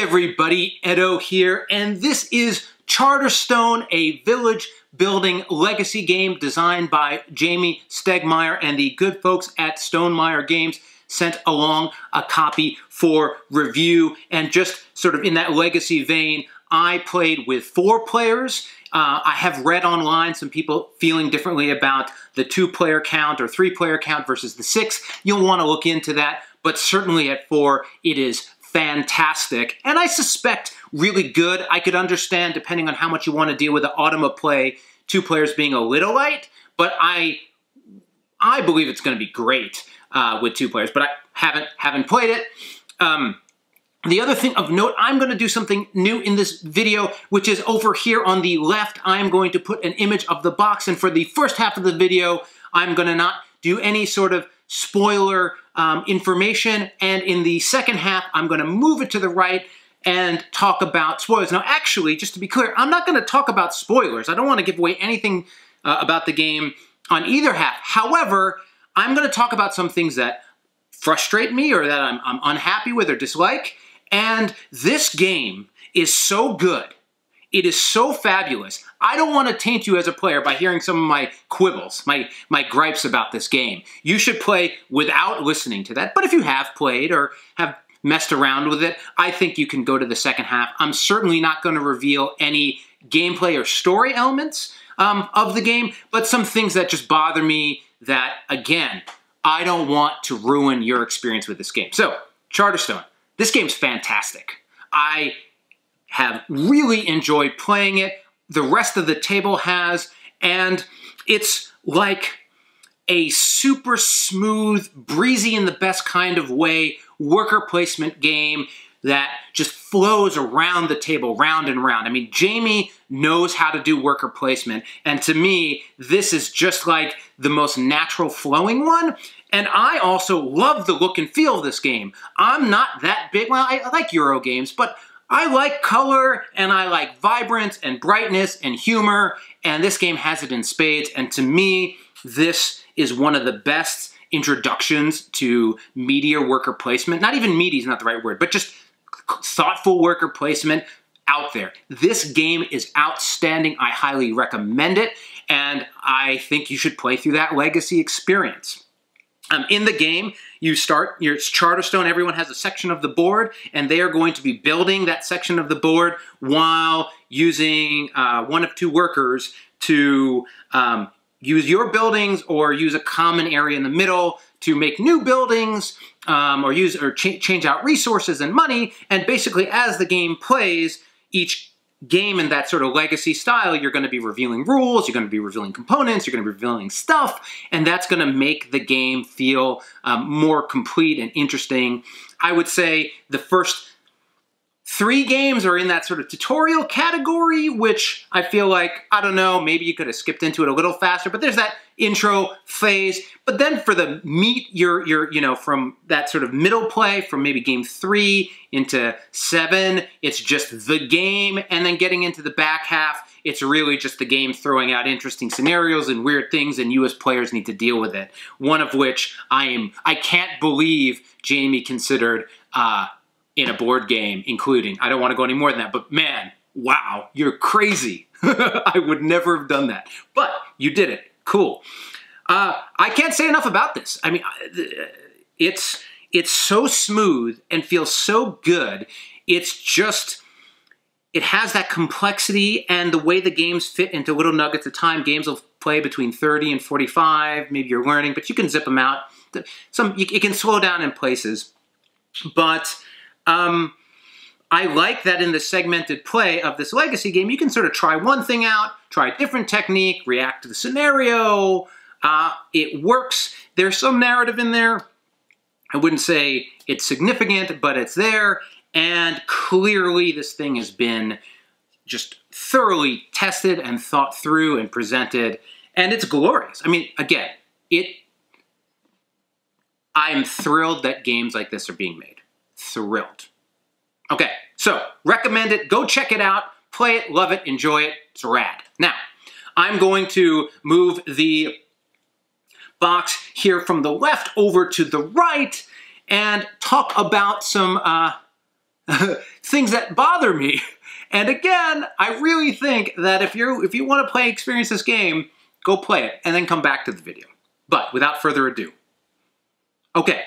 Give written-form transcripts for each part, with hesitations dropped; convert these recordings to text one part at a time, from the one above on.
everybody, Edo here, and this is Charterstone, a village building legacy game designed by Jamey Stegmaier, and the good folks at Stonemaier Games sent along a copy for review. And just sort of in that legacy vein, I played with 4 players. I have read online some people feeling differently about the 2-player count or 3-player count versus the 6. You'll want to look into that, but certainly at 4, it is fantastic, and I suspect really good. I could understand, depending on how much you want to deal with the automa play, 2 players being a little light, but I believe it's going to be great with 2 players, but I haven't played it. The other thing of note, I'm going to do something new in this video, which is over here on the left. I'm going to put an image of the box, and for the first half of the video, I'm going to not do any sort of spoiler information, and in the second half, I'm going to move it to the right and talk about spoilers. Now, actually, just to be clear, I'm not going to talk about spoilers. I don't want to give away anything about the game on either half. However, I'm going to talk about some things that frustrate me or that I'm unhappy with or dislike, and this game is so good. It is so fabulous. I don't want to taint you as a player by hearing some of my quibbles, my gripes about this game. You should play without listening to that. But if you have played or have messed around with it, I think you can go to the second half. I'm certainly not going to reveal any gameplay or story elements of the game, but some things that just bother me that, again, I don't want to ruin your experience with this game. So, Charterstone. This game's fantastic. I have really enjoyed playing it. The rest of the table has, and it's like a super smooth, breezy in the best kind of way, worker placement game that just flows around the table, round and round. I mean, Jamey knows how to do worker placement, and to me, this is just like the most natural flowing one. And I also love the look and feel of this game. I'm not that big, well, I like Euro games, but I like color, and I like vibrance and brightness and humor, and this game has it in spades, and to me, this is one of the best introductions to media worker placement. Not even meaty is not the right word, but just thoughtful worker placement out there. This game is outstanding. I highly recommend it, and I think you should play through that legacy experience. In the game, you start, it's Charterstone, everyone has a section of the board, and they are going to be building that section of the board while using one of 2 workers to use your buildings or use a common area in the middle to make new buildings or change out resources and money. And basically, as the game plays, each game in that sort of legacy style, you're going to be revealing rules, you're going to be revealing components, you're going to be revealing stuff, and that's going to make the game feel more complete and interesting. I would say the first 3 games are in that sort of tutorial category, which I feel like, I don't know, maybe you could have skipped into it a little faster, but there's that intro phase. But then for the meat, you know, from that sort of middle play, from maybe game 3 into 7, it's just the game, and then getting into the back half, it's really just the game throwing out interesting scenarios and weird things, and you as players need to deal with it. One of which I can't believe Jamey considered in a board game, including, I don't want to go any more than that, but man, wow, you're crazy. I would never have done that, but you did it. Cool. I can't say enough about this. I mean, it's so smooth and feels so good. It's just, it has that complexity, and the way the games fit into little nuggets of time. Games will play between 30 and 45. Maybe you're learning, but you can zip them out. It can slow down in places, but I like that in the segmented play of this legacy game, you can sort of try one thing out, try a different technique, react to the scenario. It works. There's some narrative in there. I wouldn't say it's significant, but it's there. And clearly this thing has been just thoroughly tested and thought through and presented. And it's glorious. I mean, again, I am thrilled that games like this are being made. Thrilled. Okay, so recommend it. Go check it out. Play it, love it, enjoy it. It's rad. Now, I'm going to move the box here from the left over to the right and talk about some things that bother me. And again, I really think that if you want to experience this game, go play it and then come back to the video. But without further ado. Okay.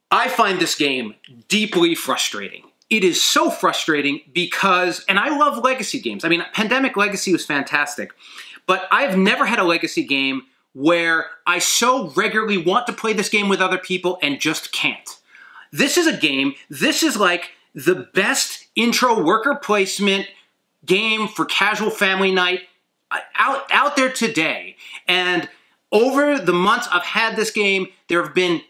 I find this game deeply frustrating. It is so frustrating because, and I love legacy games. I mean, Pandemic Legacy was fantastic, but I've never had a legacy game where I so regularly want to play this game with other people and just can't. This is a game, this is like the best intro worker placement game for casual family night out there today. And over the months I've had this game, there have been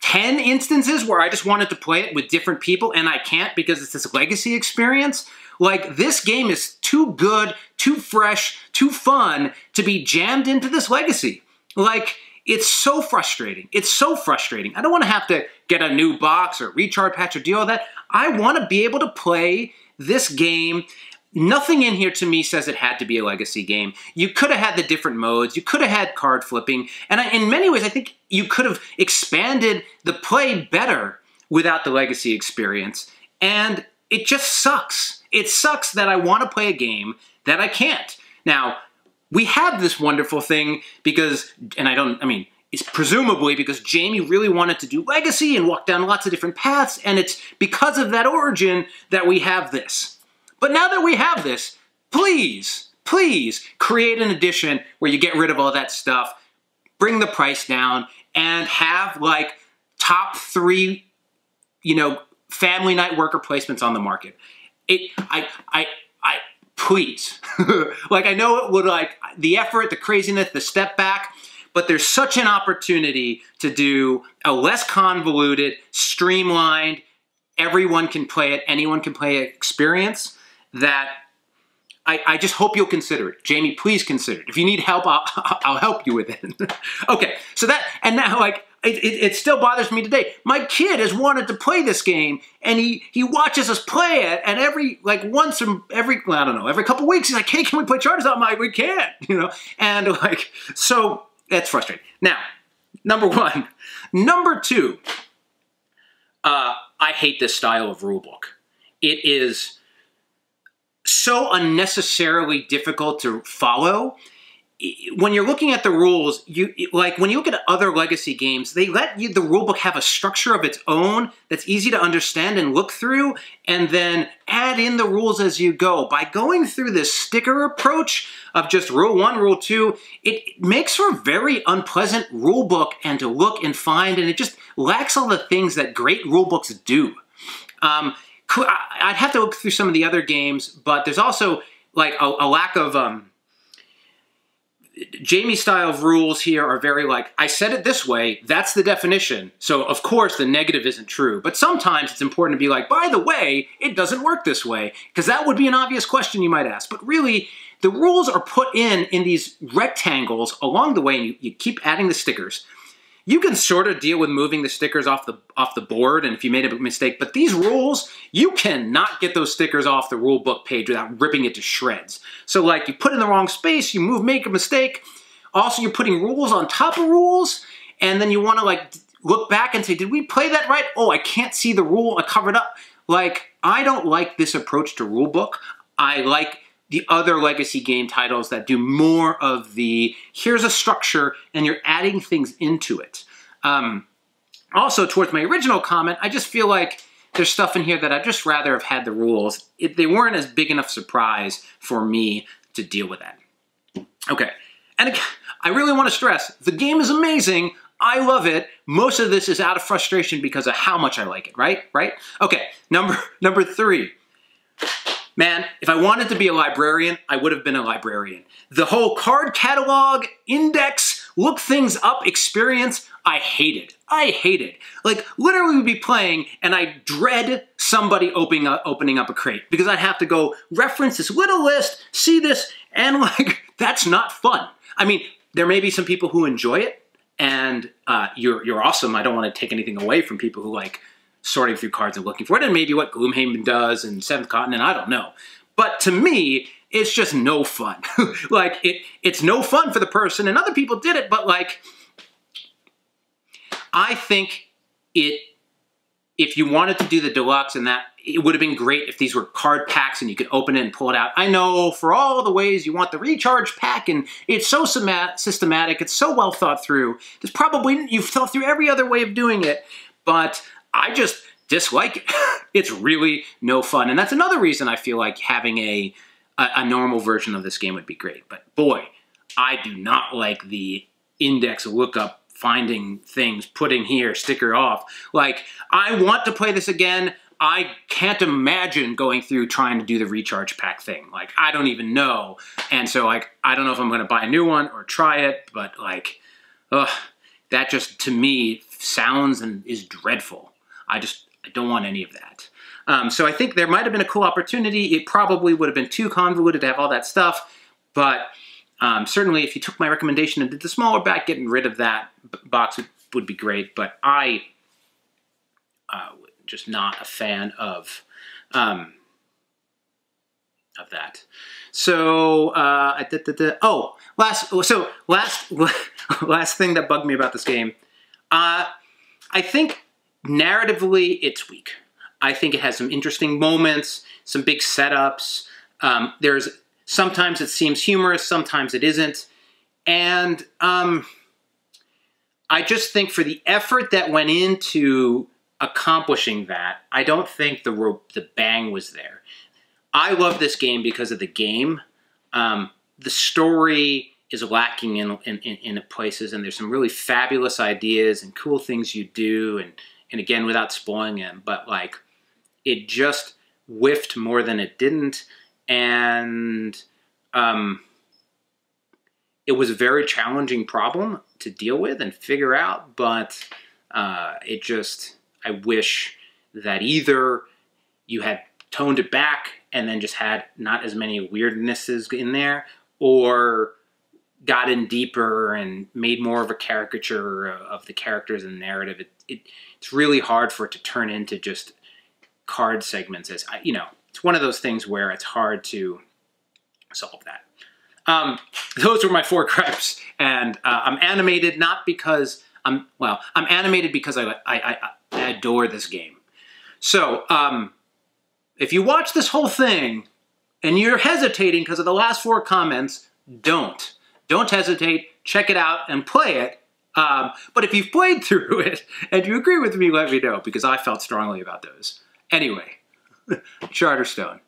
10 instances where I just wanted to play it with different people and I can't because it's this legacy experience. Like, this game is too good, too fresh, too fun to be jammed into this legacy. Like, it's so frustrating. It's so frustrating. I don't want to have to get a new box or recharge patch or do all that. I want to be able to play this game. Nothing in here to me says it had to be a legacy game. You could have had the different modes. You could have had card flipping. And in many ways, I think you could have expanded the play better without the legacy experience. And it just sucks. It sucks that I want to play a game that I can't. Now, we have this wonderful thing because, it's presumably because Jamey really wanted to do legacy and walk down lots of different paths. And it's because of that origin that we have this. But now that we have this, please, please create an edition where you get rid of all that stuff, bring the price down, and have like top 3, family night worker placements on the market. Please. Like, I know it would, like, the effort, the craziness, the step back, but there's such an opportunity to do a less convoluted, streamlined, everyone can play it, anyone can play it experience that I just hope you'll consider it. Jamey, please consider it. If you need help, I'll help you with it. Okay, so that, and now, like, it still bothers me today. My kid has wanted to play this game, and he watches us play it, and every couple weeks, he's like, hey, can we play Charterstone? I'm like, we can't, And, like, so that's frustrating. Now, number 1. Number 2, I hate this style of rulebook. It is so unnecessarily difficult to follow. When you're looking at the rules, when you look at other legacy games, they let the rulebook have a structure of its own that's easy to understand and look through, and then add in the rules as you go. By going through this sticker approach of just rule 1, rule 2, it makes for a very unpleasant rulebook and to look and find, and it just lacks all the things that great rulebooks do. I'd have to look through some of the other games, but there's also like a lack of Jamey style of rules here are very like, I said it this way, that's the definition. So of course the negative isn't true. But sometimes it's important to be like, by the way, it doesn't work this way. Because that would be an obvious question you might ask. But really, the rules are put in these rectangles along the way, and you keep adding the stickers. You can sort of deal with moving the stickers off the board, and if you made a mistake, but these rules, you cannot get those stickers off the rule book page without ripping it to shreds. So like, you put in the wrong space, you make a mistake. Also, you're putting rules on top of rules, and then you want to like look back and say, did we play that right? Oh, I can't see the rule, I covered up. Like, I don't like this approach to rule book. I like the other legacy game titles that do more of the, here's a structure and you're adding things into it. Also, towards my original comment, I just feel like there's stuff in here that I'd just rather have had the rules. They weren't as big enough surprise for me to deal with that. Okay, and again, I really want to stress, the game is amazing. I love it. Most of this is out of frustration because of how much I like it, right? Okay, number 3. Man, if I wanted to be a librarian, I would have been a librarian. The whole card catalog, index, look things up experience, I hate it. I hate it. Like, literally we'd be playing and I dread somebody opening up a crate because I'd have to go reference this little list, see this, and like, that's not fun. I mean, there may be some people who enjoy it, and you're awesome. I don't want to take anything away from people who like sorting through cards and looking for it, and maybe what Gloomhaven does and Seventh Continent, I don't know. But to me, it's just no fun. Like, it's no fun for the person, and other people did it, but like, I think it if you wanted to do the deluxe, and that it would have been great if these were card packs and you could open it and pull it out. I know for all the ways you want the recharge pack, and it's so systematic, it's so well thought through. There's probably, you've thought through every other way of doing it, but I just dislike it. It's really no fun. And that's another reason I feel like having a normal version of this game would be great. But boy, I do not like the index lookup, finding things, putting here, sticker off. Like, I want to play this again. I can't imagine going through trying to do the recharge pack thing. Like, I don't even know. And so, like, I don't know if I'm going to buy a new one or try it, but, like, ugh, that just, to me, sounds and is dreadful. I don't want any of that. So I think there might have been a cool opportunity. It probably would have been too convoluted to have all that stuff, but certainly if you took my recommendation and did the smaller back, getting rid of that box would be great, but I just not a fan of that. So last thing that bugged me about this game, I think narratively it's weak. I think it has some interesting moments, some big setups. Sometimes it seems humorous, sometimes it isn't. And I just think for the effort that went into accomplishing that, I don't think the bang was there. I love this game because of the game. The story is lacking in places, and there's some really fabulous ideas and cool things you do, and again, without spoiling them, but like, it just whiffed more than it didn't, and it was a very challenging problem to deal with and figure out, but I wish that either you had toned it back and then just had not as many weirdnesses in there, or got in deeper and made more of a caricature of the characters and narrative. It's really hard for it to turn into just card segments. It's one of those things where it's hard to solve that. Those were my 4 gripes, and I'm animated not because I'm animated because I adore this game. So if you watch this whole thing and you're hesitating because of the last 4 comments, don't hesitate. Check it out and play it. But if you've played through it and you agree with me, let me know, because I felt strongly about those. Anyway, Charterstone.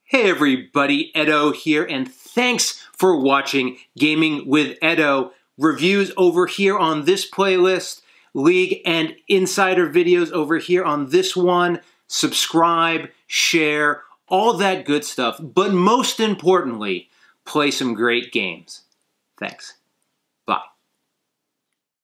Hey everybody, Edo here, and thanks for watching Gaming with Edo. Reviews over here on this playlist, League and Insider videos over here on this one. Subscribe, share, all that good stuff. But most importantly, play some great games. Thanks.